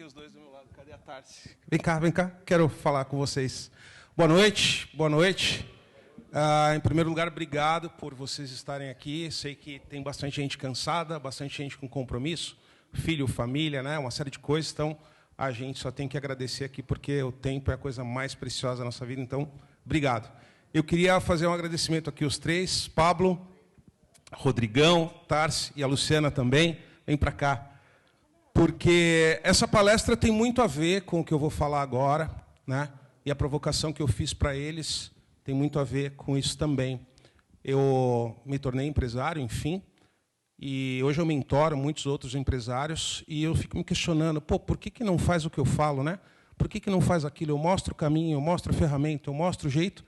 os dois do meu lado. Cadê a Tarsi? Vem cá. Quero falar com vocês. Boa noite. Em primeiro lugar, obrigado por vocês estarem aqui. Sei que tem bastante gente cansada, bastante gente com compromisso, filho, família, né? Uma série de coisas. Então, a gente só tem que agradecer aqui, porque o tempo é a coisa mais preciosa da nossa vida. Então, obrigado. Eu queria fazer um agradecimento aqui aos três, Pablo, Rodrigão, Tarsi e a Luciana também. Vem para cá. Porque essa palestra tem muito a ver com o que eu vou falar agora, né? E a provocação que eu fiz para eles tem muito a ver com isso também. Eu me tornei empresário, enfim, e hoje eu mentoro muitos outros empresários, e eu fico me questionando, por que não faz o que eu falo, né? Por que não faz aquilo? Eu mostro o caminho, eu mostro a ferramenta, eu mostro o jeito,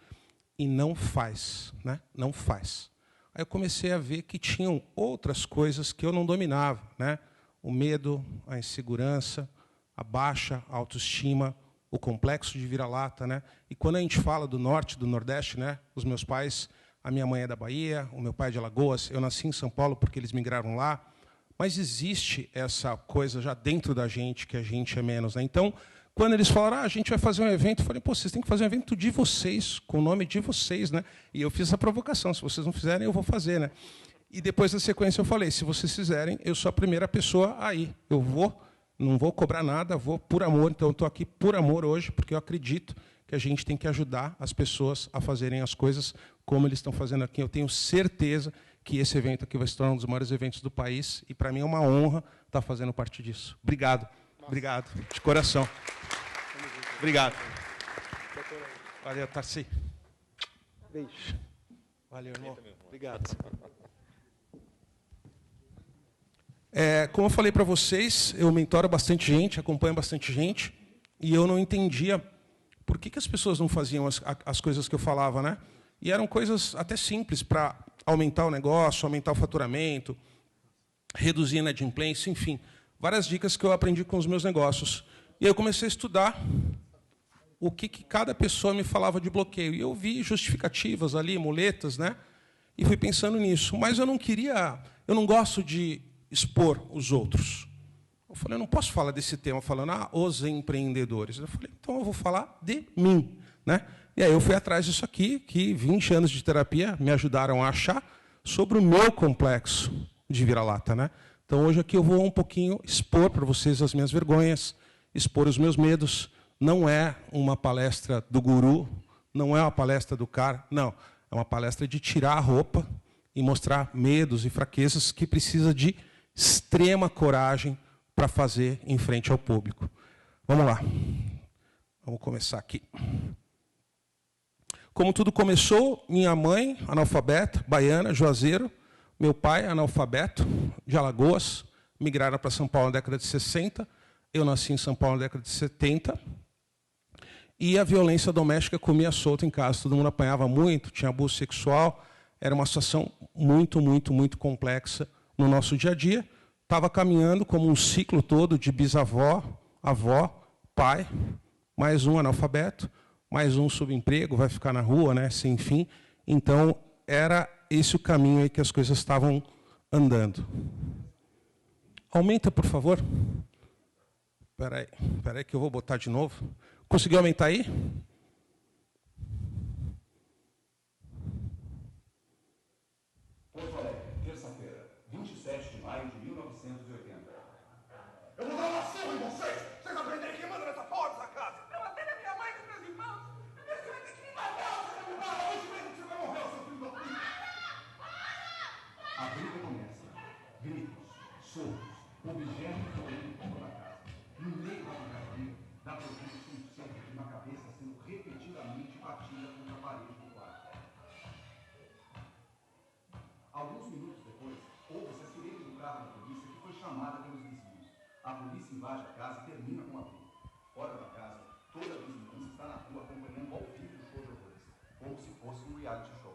e não faz, né? Não faz. Aí eu comecei a ver que tinham outras coisas que eu não dominava, né? O medo, a insegurança, a baixa autoestima, o complexo de vira-lata, né? E quando a gente fala do norte, do nordeste, né? Os meus pais, a minha mãe é da Bahia, o meu pai é de Alagoas, eu nasci em São Paulo porque eles migraram lá, mas existe essa coisa já dentro da gente, que a gente é menos, né? Então, quando eles falaram, a gente vai fazer um evento, eu falei, vocês têm que fazer um evento de vocês, com o nome de vocês, né? E eu fiz essa provocação, se vocês não fizerem, eu vou fazer, né? E depois da sequência eu falei, se vocês fizerem, eu sou a primeira pessoa a ir. Eu não vou cobrar nada, vou por amor. Então, eu estou aqui por amor hoje, porque eu acredito que a gente tem que ajudar as pessoas a fazerem as coisas como eles estão fazendo aqui. Eu tenho certeza que esse evento aqui vai se tornar um dos maiores eventos do país, e para mim é uma honra estar fazendo parte disso. Obrigado. Obrigado, de coração. Obrigado. Valeu, Tarsi. Beijo. Valeu, irmão. Obrigado. Como eu falei para vocês, eu mentoro bastante gente, acompanho bastante gente, e eu não entendia por que as pessoas não faziam as coisas que eu falava, né? E eram coisas até simples para aumentar o negócio, aumentar o faturamento, reduzir a inadimplência, enfim, várias dicas que eu aprendi com os meus negócios. E aí eu comecei a estudar o que cada pessoa me falava de bloqueio. E eu vi justificativas ali, muletas, né? E fui pensando nisso. Mas eu não gosto de expor os outros. Eu falei, eu não posso falar desse tema falando, os empreendedores. Eu falei, então eu vou falar de mim, né? E aí eu fui atrás disso aqui, que 20 anos de terapia me ajudaram a achar sobre o meu complexo de vira-lata, né? Então hoje aqui eu vou um pouquinho expor para vocês as minhas vergonhas, expor os meus medos. Não é uma palestra do guru, não é uma palestra do cara, não. É uma palestra de tirar a roupa e mostrar medos e fraquezas que precisa de extrema coragem para fazer em frente ao público. Vamos lá. Vamos começar aqui. Como tudo começou, minha mãe, analfabeta, baiana, juazeiro, meu pai, analfabeto, de Alagoas, migraram para São Paulo na década de 60, eu nasci em São Paulo na década de 70, e a violência doméstica comia solta em casa, todo mundo apanhava muito, tinha abuso sexual, era uma situação muito, muito, muito complexa no nosso dia a dia. Estava caminhando como um ciclo todo de bisavó, avó, pai, mais um analfabeto, mais um subemprego, vai ficar na rua, né, sem fim. Então, era esse o caminho aí que as coisas estavam andando. Aumenta, por favor. Espera aí que eu vou botar de novo. Conseguiu aumentar aí? Porto Alegre, terça-feira, 27 de maio de 1980. Eu vou dar uma surra em vocês! Vocês aprenderem quem manda nessa porra dessa casa! Eu matei a minha mãe e os meus irmãos! Você vai ter que me matar, seu filho da puta! Hoje mesmo você vai morrer, seu filho da puta! A briga começa. Gritos, socos, objetos caindo dentro da casa. No meio da brincadeira, dá para ouvir o som seco de uma cabeça sendo repetidamente batida contra a parede do quarto. Alguns minutos depois, ouve-se a sirene do carro da polícia que foi chamada pelos vizinhos. A polícia invade a casa e termina com a briga. Fora da casa, toda a vizinhança está na rua acompanhando ao vivo o show de horrores, como se fosse um reality show.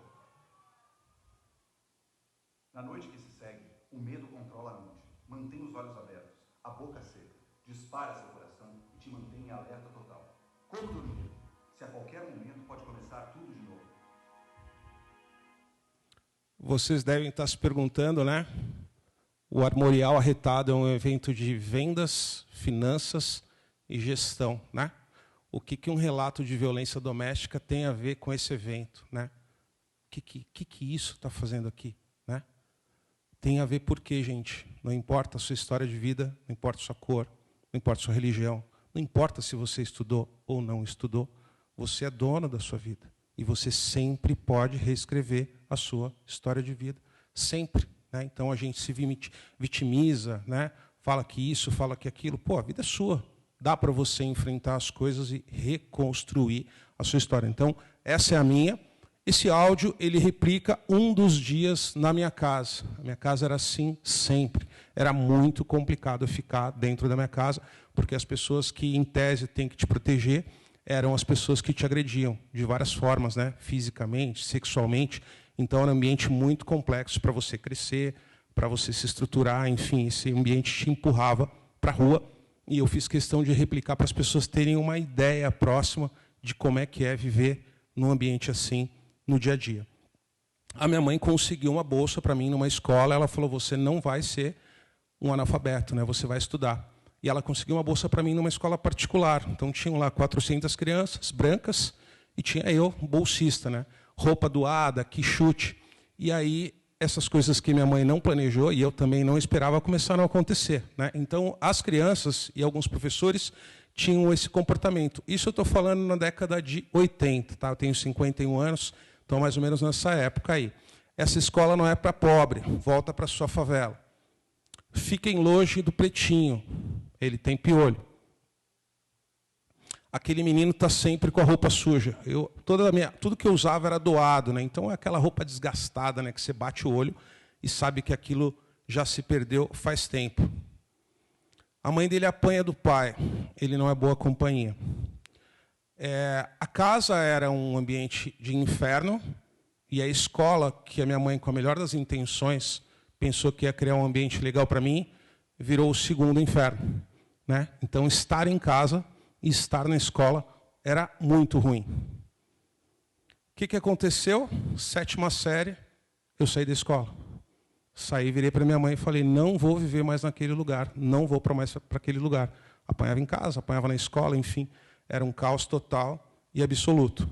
Na noite que se segue, o medo controla a mente, mantém os olhos abertos, a boca seca, dispara seu coração e te mantém em alerta total. Como dormir? Se a qualquer momento pode começar tudo de novo. Vocês devem estar se perguntando, né? O Armorial Arretado é um evento de vendas, finanças e gestão, né? O que um relato de violência doméstica tem a ver com esse evento, né? O que isso está fazendo aqui, né? Tem a ver por quê, gente? Não importa a sua história de vida, não importa a sua cor, não importa a sua religião, não importa se você estudou ou não estudou, você é dono da sua vida. E você sempre pode reescrever a sua história de vida. Sempre. Né? Então, a gente se vitimiza, né? Fala que isso, fala que aquilo. Pô, a vida é sua. Dá para você enfrentar as coisas e reconstruir a sua história. Então, essa é a minha. Esse áudio, ele replica um dos dias na minha casa. A minha casa era assim sempre. Era muito complicado ficar dentro da minha casa, porque as pessoas que, em tese, têm que te proteger eram as pessoas que te agrediam, de várias formas, né? Fisicamente, sexualmente. Então, era um ambiente muito complexo para você crescer, para você se estruturar, enfim, esse ambiente te empurrava para a rua. E eu fiz questão de replicar para as pessoas terem uma ideia próxima de como é que é viver num ambiente assim, no dia a dia. A minha mãe conseguiu uma bolsa para mim numa escola. Ela falou, você não vai ser um analfabeto, né? Você vai estudar. E ela conseguiu uma bolsa para mim numa escola particular. Então, tinham lá 400 crianças brancas e tinha eu, bolsista, né? Roupa doada, quichute. E aí, essas coisas que minha mãe não planejou e eu também não esperava começaram a acontecer, né? Então, as crianças e alguns professores tinham esse comportamento. Isso eu estou falando na década de 80. Tá? Eu tenho 51 anos, então mais ou menos nessa época aí. Essa escola não é para pobre, volta para a sua favela. Fiquem longe do pretinho, ele tem piolho. Aquele menino está sempre com a roupa suja. Tudo que eu usava era doado, né? Então é aquela roupa desgastada, né? Que você bate o olho e sabe que aquilo já se perdeu faz tempo. A mãe dele apanha do pai, ele não é boa companhia. A casa era um ambiente de inferno, e a escola, que a minha mãe, com a melhor das intenções, pensou que ia criar um ambiente legal para mim, virou o segundo inferno. Né? Então, estar em casa e estar na escola era muito ruim. O que aconteceu? 7ª série, eu saí da escola. Saí, virei para minha mãe e falei, não vou viver mais naquele lugar, não vou mais para aquele lugar. Apanhava em casa, apanhava na escola, enfim, era um caos total e absoluto.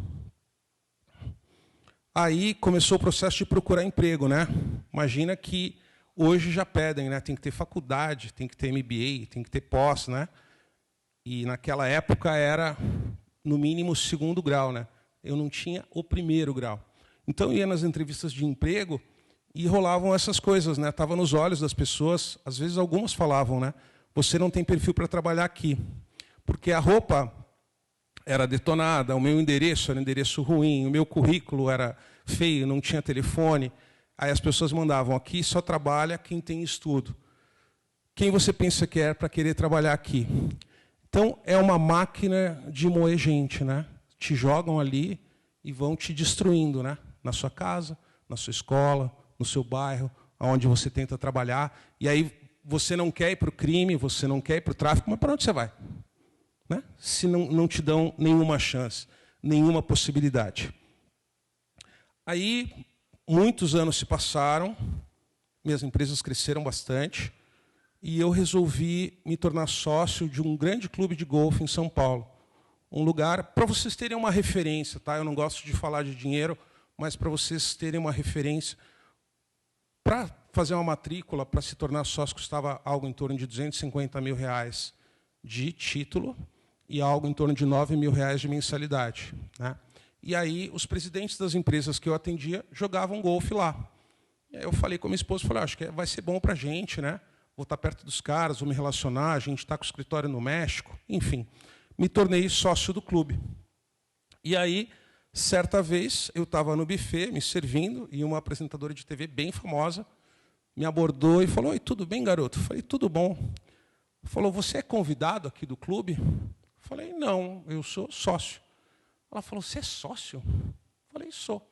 Aí começou o processo de procurar emprego, né? Imagina que hoje já pedem, né? Tem que ter faculdade, tem que ter MBA, tem que ter pós, né? E naquela época era, no mínimo, o 2º grau, né? Eu não tinha o 1º grau. Então, eu ia nas entrevistas de emprego e rolavam essas coisas, né? Estava nos olhos das pessoas. Às vezes, algumas falavam, né? Você não tem perfil para trabalhar aqui. Porque a roupa era detonada, o meu endereço era um endereço ruim, o meu currículo era feio, não tinha telefone. Aí as pessoas mandavam, aqui só trabalha quem tem estudo. Quem você pensa que é para querer trabalhar aqui? Então, é uma máquina de moer gente, né? Te jogam ali e vão te destruindo, né? Na sua casa, na sua escola, no seu bairro, onde você tenta trabalhar. E aí você não quer ir para o crime, você não quer ir para o tráfico, mas para onde você vai? Né? Se não te dão nenhuma chance, nenhuma possibilidade. Aí, muitos anos se passaram, minhas empresas cresceram bastante, e eu resolvi me tornar sócio de um grande clube de golfe em São Paulo. Um lugar, para vocês terem uma referência, tá? Eu não gosto de falar de dinheiro, mas para vocês terem uma referência. Para fazer uma matrícula, para se tornar sócio, custava algo em torno de R$250 mil de título e algo em torno de R$9 mil de mensalidade. Né? E aí, os presidentes das empresas que eu atendia jogavam golfe lá. E aí eu falei com a minha esposa, falei, acho que vai ser bom para a gente, né? Vou estar perto dos caras, vou me relacionar, a gente está com o escritório no México, enfim. Me tornei sócio do clube. E aí, certa vez, eu estava no buffet, me servindo, e uma apresentadora de TV bem famosa me abordou e falou, oi, tudo bem, garoto? Eu falei, tudo bom. Falou, você é convidado aqui do clube? Eu falei, não, eu sou sócio. Ela falou, você é sócio? Eu falei, sou.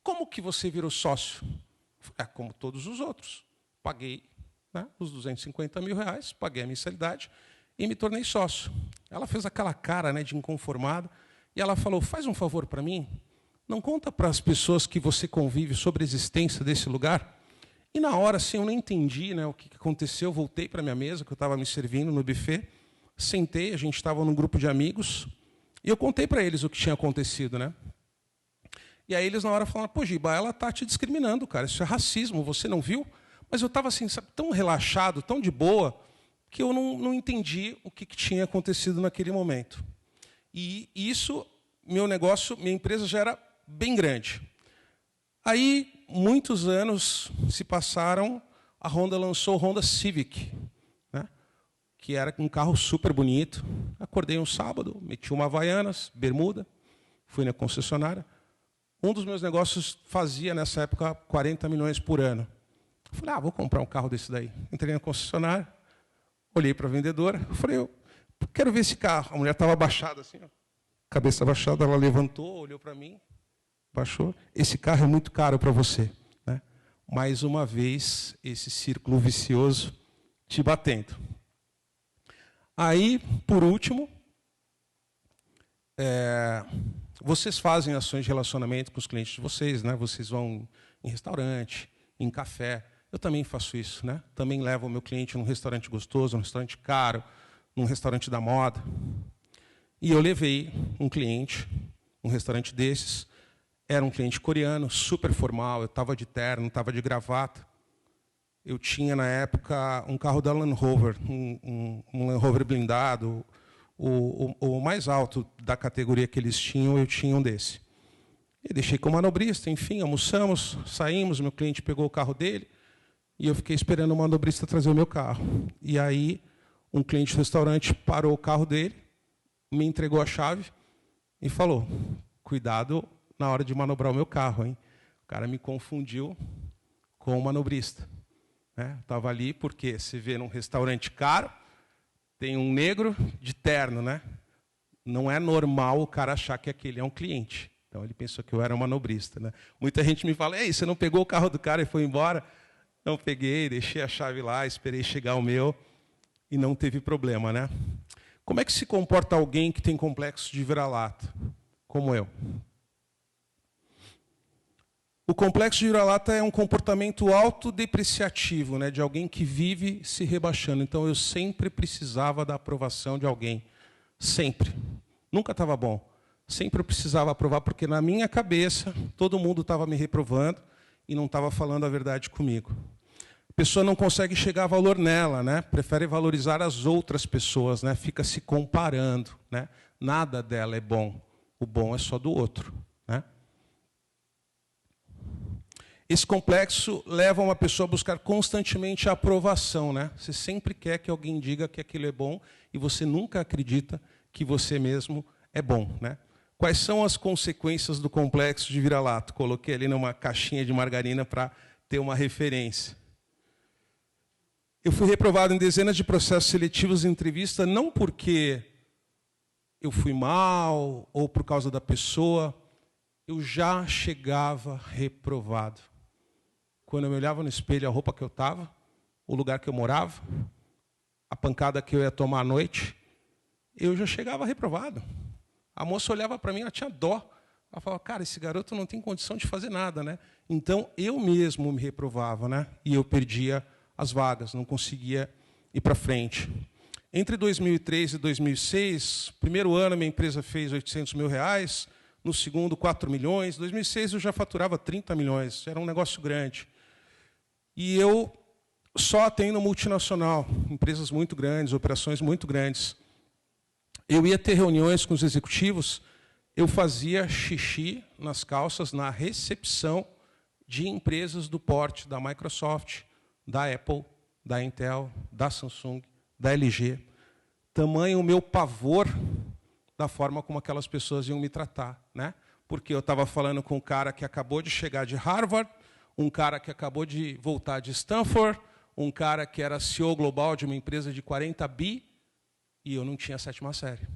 Como que você virou sócio? Eu falei, como todos os outros. Paguei, né, os R$250 mil, paguei a mensalidade e me tornei sócio. Ela fez aquela cara, né, de inconformada e ela falou, faz um favor para mim, não conta para as pessoas que você convive sobre a existência desse lugar. E na hora, assim, eu não entendi, né, o que aconteceu, voltei para a minha mesa, que eu estava me servindo no buffet, sentei, a gente estava num grupo de amigos, e eu contei para eles o que tinha acontecido, né? E aí eles, na hora, falaram, pô, Giba, ela está te discriminando, cara, isso é racismo, você não viu? Mas eu estava assim, sabe, tão relaxado, tão de boa, que eu não entendi o que tinha acontecido naquele momento. E isso, meu negócio, minha empresa já era bem grande. Aí, muitos anos se passaram, a Honda lançou o Honda Civic, né? Que era um carro super bonito. Acordei um sábado, meti uma Havaianas, bermuda, fui na concessionária. Um dos meus negócios fazia, nessa época, 40 milhões por ano. Eu falei, vou comprar um carro desse daí. Entrei na concessionária, olhei para a vendedora, falei, eu quero ver esse carro. A mulher estava abaixada, assim, ó, cabeça abaixada, ela levantou, olhou para mim, baixou. Esse carro é muito caro para você, né? Mais uma vez, esse círculo vicioso te batendo. Aí, por último, vocês fazem ações de relacionamento com os clientes de vocês, né? Vocês vão em restaurante, em café. Eu também faço isso, né? Também levo o meu cliente num restaurante gostoso, num restaurante caro, num restaurante da moda. E eu levei um cliente, um restaurante desses. Era um cliente coreano, super formal. Eu estava de terno, estava de gravata. Eu tinha, na época, um carro da Land Rover, um Land Rover blindado, o mais alto da categoria que eles tinham, eu tinha um desse. E deixei como manobrista, enfim, almoçamos, saímos, meu cliente pegou o carro dele, e eu fiquei esperando o manobrista trazer o meu carro. E aí, um cliente do restaurante parou o carro dele, me entregou a chave e falou, cuidado na hora de manobrar o meu carro, hein? O cara me confundiu com o manobrista. Estava ali porque você vê num restaurante caro, tem um negro de terno, né? Não é normal o cara achar que aquele é um cliente. Então ele pensou que eu era um manobrista, né? Muita gente me fala, ei, você não pegou o carro do cara e foi embora? Não peguei, deixei a chave lá, esperei chegar o meu e não teve problema, né? Como é que se comporta alguém que tem complexo de vira-lata, como eu? O complexo de vira-lata é um comportamento autodepreciativo, né, de alguém que vive se rebaixando. Então, eu sempre precisava da aprovação de alguém. Sempre. Nunca estava bom. Sempre eu precisava aprovar, porque, na minha cabeça, todo mundo estava me reprovando e não estava falando a verdade comigo. A pessoa não consegue chegar a valor nela, né? Prefere valorizar as outras pessoas, né? Fica se comparando, né? Nada dela é bom. O bom é só do outro, né? Esse complexo leva uma pessoa a buscar constantemente a aprovação, né? Você sempre quer que alguém diga que aquilo é bom e você nunca acredita que você mesmo é bom, né? Quais são as consequências do complexo de vira-lata? Coloquei ali numa caixinha de margarina para ter uma referência. Eu fui reprovado em dezenas de processos seletivos e entrevista, não porque eu fui mal ou por causa da pessoa, eu já chegava reprovado. Quando eu me olhava no espelho, a roupa que eu estava, o lugar que eu morava, a pancada que eu ia tomar à noite, eu já chegava reprovado. A moça olhava para mim, ela tinha dó. Ela falava, cara, esse garoto não tem condição de fazer nada, né? Então, eu mesmo me reprovava, né? E eu perdia as vagas, não conseguia ir para frente. Entre 2003 e 2006, primeiro ano minha empresa fez R$800 mil, no segundo 4 milhões, em 2006 eu já faturava 30 milhões, era um negócio grande. E eu só atendo multinacional, empresas muito grandes, operações muito grandes. Eu ia ter reuniões com os executivos, eu fazia xixi nas calças na recepção de empresas do porte da Microsoft, da Apple, da Intel, da Samsung, da LG. Tamanho o meu pavor da forma como aquelas pessoas iam me tratar, né? Porque eu estava falando com um cara que acabou de chegar de Harvard, um cara que acabou de voltar de Stanford, um cara que era CEO global de uma empresa de 40 bi, e eu não tinha a 7ª série.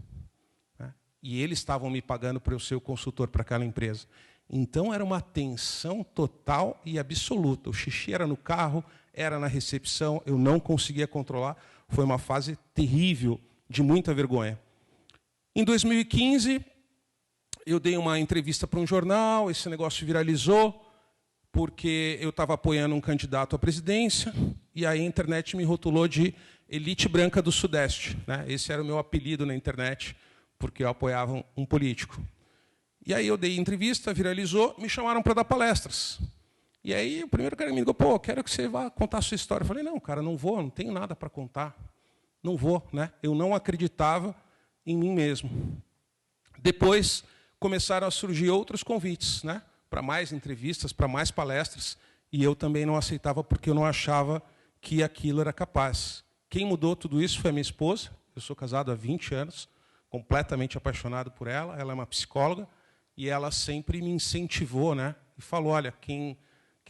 Né? E eles estavam me pagando para eu ser o consultor para aquela empresa. Então, era uma tensão total e absoluta. O xixi era no carro, era na recepção, eu não conseguia controlar. Foi uma fase terrível, de muita vergonha. Em 2015, eu dei uma entrevista para um jornal, esse negócio viralizou, porque eu estava apoiando um candidato à presidência, e aí a internet me rotulou de elite branca do Sudeste, né? Esse era o meu apelido na internet, porque eu apoiava um político. E aí eu dei entrevista, viralizou, me chamaram para dar palestras. E aí o primeiro cara me ligou, pô, quero que você vá contar a sua história. Eu falei, não, cara, não vou, não tenho nada para contar. Não vou, né? Eu não acreditava em mim mesmo. Depois começaram a surgir outros convites, né? Para mais entrevistas, para mais palestras, e eu também não aceitava porque eu não achava que aquilo era capaz. Quem mudou tudo isso foi a minha esposa. Eu sou casado há 20 anos, completamente apaixonado por ela. Ela é uma psicóloga e ela sempre me incentivou, né? E falou, olha, quem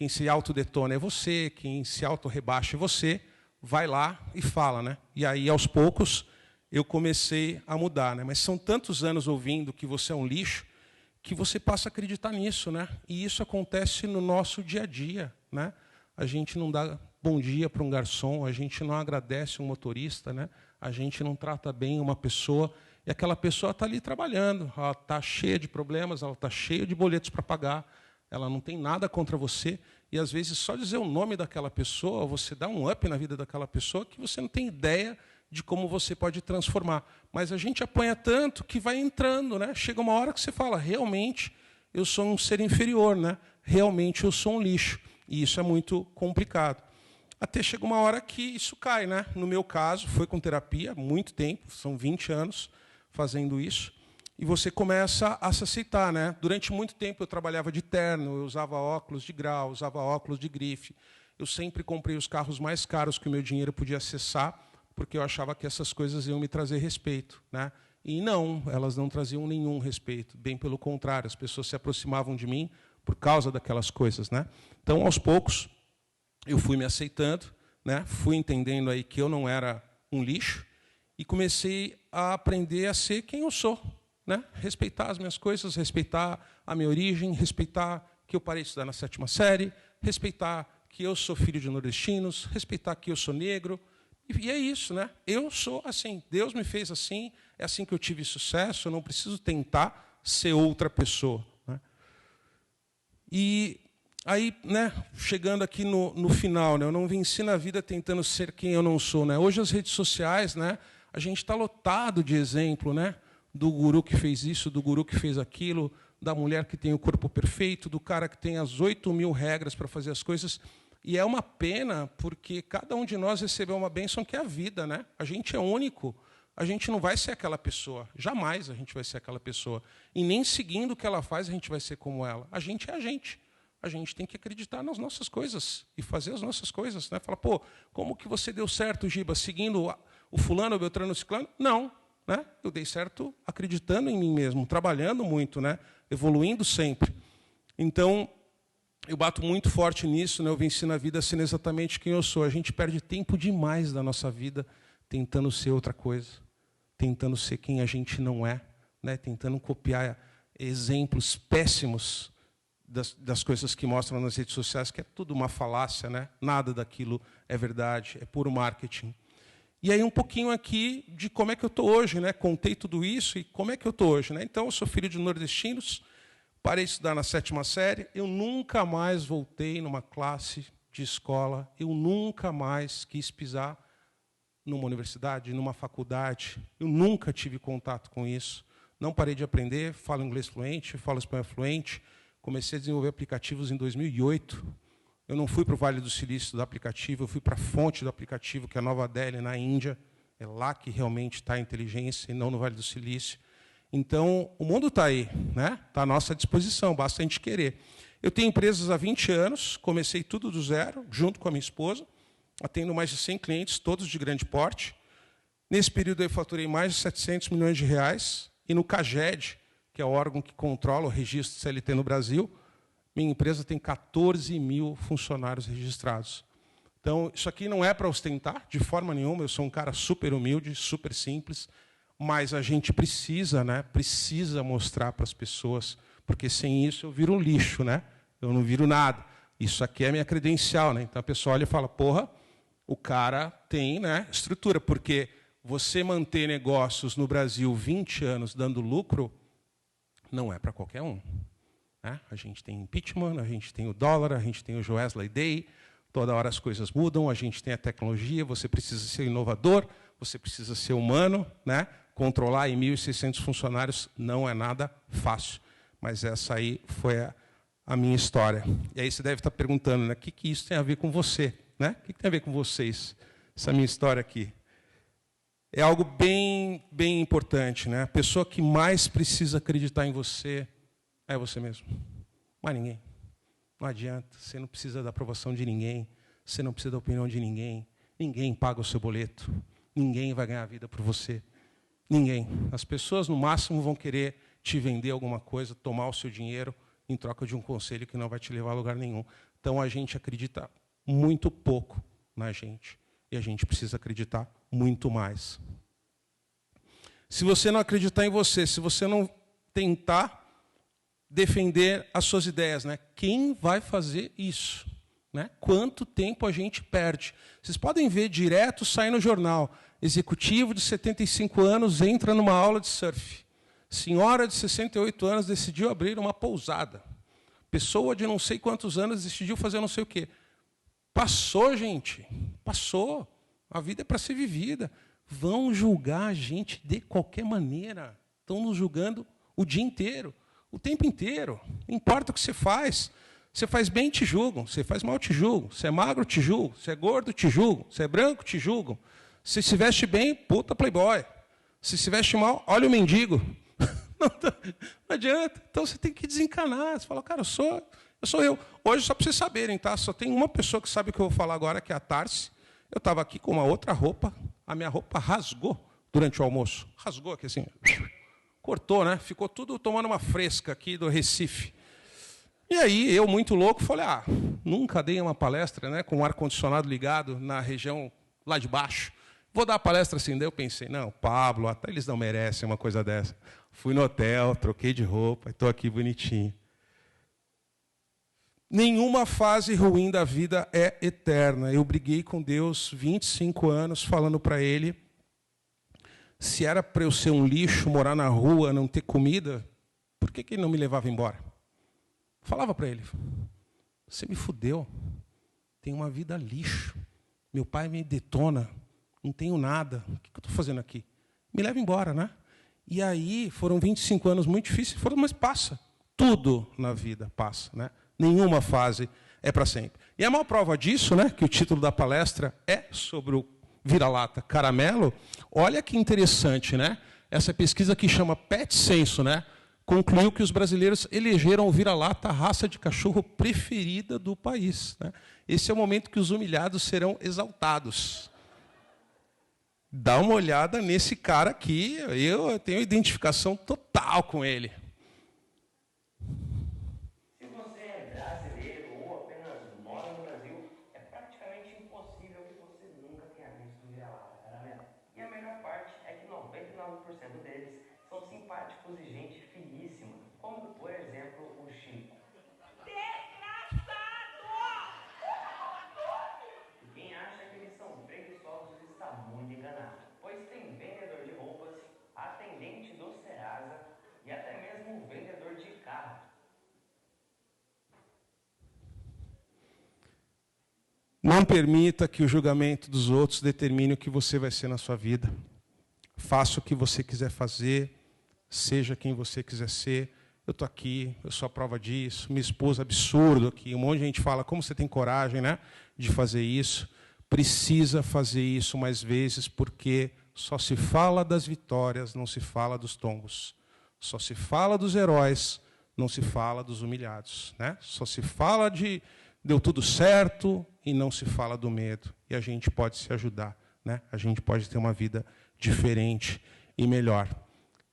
se autodetona é você, quem se autorrebaixa é você, vai lá e fala, né? E aí, aos poucos, eu comecei a mudar, né? Mas são tantos anos ouvindo que você é um lixo que você passa a acreditar nisso, né? E isso acontece no nosso dia a dia, né? A gente não dá bom dia para um garçom, a gente não agradece um motorista, né? A gente não trata bem uma pessoa e aquela pessoa está ali trabalhando, ela está cheia de problemas, ela está cheia de boletos para pagar, ela não tem nada contra você e às vezes só dizer o nome daquela pessoa, você dá um up na vida daquela pessoa que você não tem ideia de como você pode transformar. Mas a gente apanha tanto que vai entrando, né? Chega uma hora que você fala, realmente eu sou um ser inferior, né? Realmente eu sou um lixo. E isso é muito complicado. Até chega uma hora que isso cai, né? No meu caso, foi com terapia, muito tempo, são 20 anos fazendo isso, e você começa a se aceitar, né? Durante muito tempo eu trabalhava de terno, eu usava óculos de grau, usava óculos de grife. Eu sempre comprei os carros mais caros que o meu dinheiro podia acessar, porque eu achava que essas coisas iam me trazer respeito, né? E não, elas não traziam nenhum respeito, bem pelo contrário, as pessoas se aproximavam de mim por causa daquelas coisas, né? Então, aos poucos, eu fui me aceitando, né? Fui entendendo aí que eu não era um lixo e comecei a aprender a ser quem eu sou, né? Respeitar as minhas coisas, respeitar a minha origem, respeitar que eu parei de estudar na 7ª série, respeitar que eu sou filho de nordestinos, respeitar que eu sou negro. E é isso, né? Eu sou assim, Deus me fez assim, é assim que eu tive sucesso, eu não preciso tentar ser outra pessoa, né? E aí, né, chegando aqui no final, né, eu não venci na vida tentando ser quem eu não sou, né? Hoje as redes sociais, né, a gente está lotado de exemplo, né, do guru que fez isso, do guru que fez aquilo, da mulher que tem o corpo perfeito, do cara que tem as 8.000 regras para fazer as coisas. E é uma pena, porque cada um de nós recebeu uma bênção que é a vida, né? A gente é único, a gente não vai ser aquela pessoa, jamais a gente vai ser aquela pessoa. E nem seguindo o que ela faz, a gente vai ser como ela. A gente é a gente. A gente tem que acreditar nas nossas coisas e fazer as nossas coisas, né? Falar, pô, como que você deu certo, Giba, seguindo o fulano, o Beltrano, o ciclano? Não, né? Eu dei certo acreditando em mim mesmo, trabalhando muito, né? Evoluindo sempre. Então, eu bato muito forte nisso, né? Eu venci na vida sendo exatamente quem eu sou. A gente perde tempo demais da nossa vida tentando ser outra coisa, tentando ser quem a gente não é, né? Tentando copiar exemplos péssimos das coisas que mostram nas redes sociais, que é tudo uma falácia, né? Nada daquilo é verdade, é puro marketing. E aí um pouquinho aqui de como é que eu estou hoje, né? Contei tudo isso e como é que eu estou hoje, né? Então, eu sou filho de nordestinos, parei de estudar na 7ª série, eu nunca mais voltei numa classe de escola, eu nunca mais quis pisar numa universidade, numa faculdade, eu nunca tive contato com isso, não parei de aprender, falo inglês fluente, falo espanhol fluente, comecei a desenvolver aplicativos em 2008, eu não fui para o Vale do Silício do aplicativo, eu fui para a fonte do aplicativo, que é a Nova Delhi, na Índia, é lá que realmente está a inteligência, e não no Vale do Silício. Então, o mundo está aí, né? Está à nossa disposição, basta a gente querer. Eu tenho empresas há 20 anos, comecei tudo do zero, junto com a minha esposa, atendo mais de 100 clientes, todos de grande porte. Nesse período, eu faturei mais de 700 milhões de reais, e no CAGED, que é o órgão que controla o registro CLT no Brasil, minha empresa tem 14.000 funcionários registrados. Então, isso aqui não é para ostentar, de forma nenhuma, eu sou um cara super humilde, super simples, mas a gente precisa, né? Precisa mostrar para as pessoas, porque sem isso eu viro um lixo, né? Eu não viro nada. Isso aqui é minha credencial, né? Então a pessoa olha e fala, porra, o cara tem, né, estrutura, porque você manter negócios no Brasil 20 anos dando lucro não é para qualquer um, né? A gente tem impeachment, a gente tem o dólar, a gente tem o Joesley Day, Toda hora as coisas mudam, a gente tem a tecnologia, você precisa ser inovador, você precisa ser humano, né? Controlar em 1.600 funcionários não é nada fácil. Mas essa aí foi a minha história. E aí você deve estar perguntando, né, o que isso tem a ver com você? Né? O que tem a ver com vocês? Essa minha história aqui. É algo bem importante. Né? A pessoa que mais precisa acreditar em você é você mesmo. Mais ninguém. Não adianta. Você não precisa da aprovação de ninguém. Você não precisa da opinião de ninguém. Ninguém paga o seu boleto. Ninguém vai ganhar a vida por você. Ninguém. As pessoas, no máximo, vão querer te vender alguma coisa, tomar o seu dinheiro em troca de um conselho que não vai te levar a lugar nenhum. Então, a gente acredita muito pouco na gente. E a gente precisa acreditar muito mais. Se você não acreditar em você, se você não tentar defender as suas ideias, né? Quem vai fazer isso? Né? Quanto tempo a gente perde? Vocês podem ver direto sair no jornal. Executivo de 75 anos entra numa aula de surf. Senhora de 68 anos decidiu abrir uma pousada. Pessoa de não sei quantos anos decidiu fazer não sei o quê. Passou, gente. Passou. A vida é para ser vivida. Vão julgar a gente de qualquer maneira. Estão nos julgando o dia inteiro. O tempo inteiro. Não importa o que você faz. Você faz bem, te julgam. Você faz mal, te julgam. Você é magro, te julgam. Você é gordo, te julgam. Você é branco, te julgam. Se se veste bem, puta playboy. Se se veste mal, olha o mendigo. Não adianta. Então você tem que desencanar. Você fala, cara, eu sou eu. Hoje, só para vocês saberem, tá? Só tem uma pessoa que sabe o que eu vou falar agora, que é a Tarsi. Eu estava aqui com uma outra roupa. A minha roupa rasgou durante o almoço. Rasgou aqui assim. Cortou, né? Ficou tudo tomando uma fresca aqui do Recife. E aí, eu, muito louco, falei, nunca dei uma palestra, né, com o ar-condicionado ligado na região lá de baixo. Vou dar a palestra assim. Daí eu pensei, não, Pablo, até eles não merecem uma coisa dessa. Fui no hotel, troquei de roupa, estou aqui bonitinho. Nenhuma fase ruim da vida é eterna. Eu briguei com Deus 25 anos, falando para Ele, se era para eu ser um lixo, morar na rua, não ter comida, por que Ele não me levava embora? Falava para Ele, você me fudeu, tenho uma vida lixo, meu pai me detona, não tenho nada, o que eu estou fazendo aqui? Me leva embora, né? E aí, foram 25 anos muito difíceis, mas passa. Tudo na vida passa, né? Nenhuma fase é para sempre. E a maior prova disso, né, que o título da palestra é sobre o vira-lata caramelo. Olha que interessante, né? Essa pesquisa que chama Pet Censo, né, concluiu que os brasileiros elegeram o vira-lata a raça de cachorro preferida do país, né? Esse é o momento que os humilhados serão exaltados. Dá uma olhada nesse cara aqui, eu tenho identificação total com ele. Se você é brasileiro ou apenas mora no Brasil, é praticamente impossível que você nunca tenha visto um vira-lata caramelo. E a melhor parte é que 99% deles são simpáticos e gente finíssima, como, por exemplo, o Chico. E quem acha que eles são preguiçosos está muito enganado, pois tem vendedor de roupas, atendente do Serasa e até mesmo vendedor de carro. Não permita que o julgamento dos outros determine o que você vai ser na sua vida. Faça o que você quiser fazer, seja quem você quiser ser. Eu estou aqui, eu sou a prova disso. Minha esposa, absurdo aqui. Um monte de gente fala, como você tem coragem, né, de fazer isso? Precisa fazer isso mais vezes, porque só se fala das vitórias, não se fala dos tombos. Só se fala dos heróis, não se fala dos humilhados, né? Só se fala de deu tudo certo e não se fala do medo. E a gente pode se ajudar, né? A gente pode ter uma vida diferente e melhor.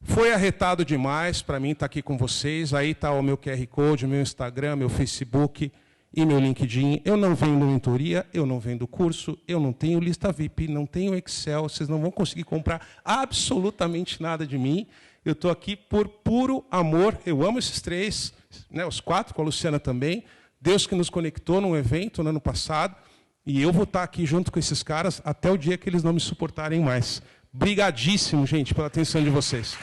Foi arretado demais para mim estar aqui com vocês. Aí está o meu QR Code, o meu Instagram, meu Facebook e meu LinkedIn. Eu não vendo mentoria, eu não vendo curso, eu não tenho lista VIP, não tenho Excel, vocês não vão conseguir comprar absolutamente nada de mim. Eu estou aqui por puro amor. Eu amo esses três, né, os quatro, com a Luciana também. Deus que nos conectou num evento no ano passado. E eu vou estar aqui junto com esses caras até o dia que eles não me suportarem mais. Brigadíssimo, gente, pela atenção de vocês.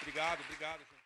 Obrigado, obrigado, gente.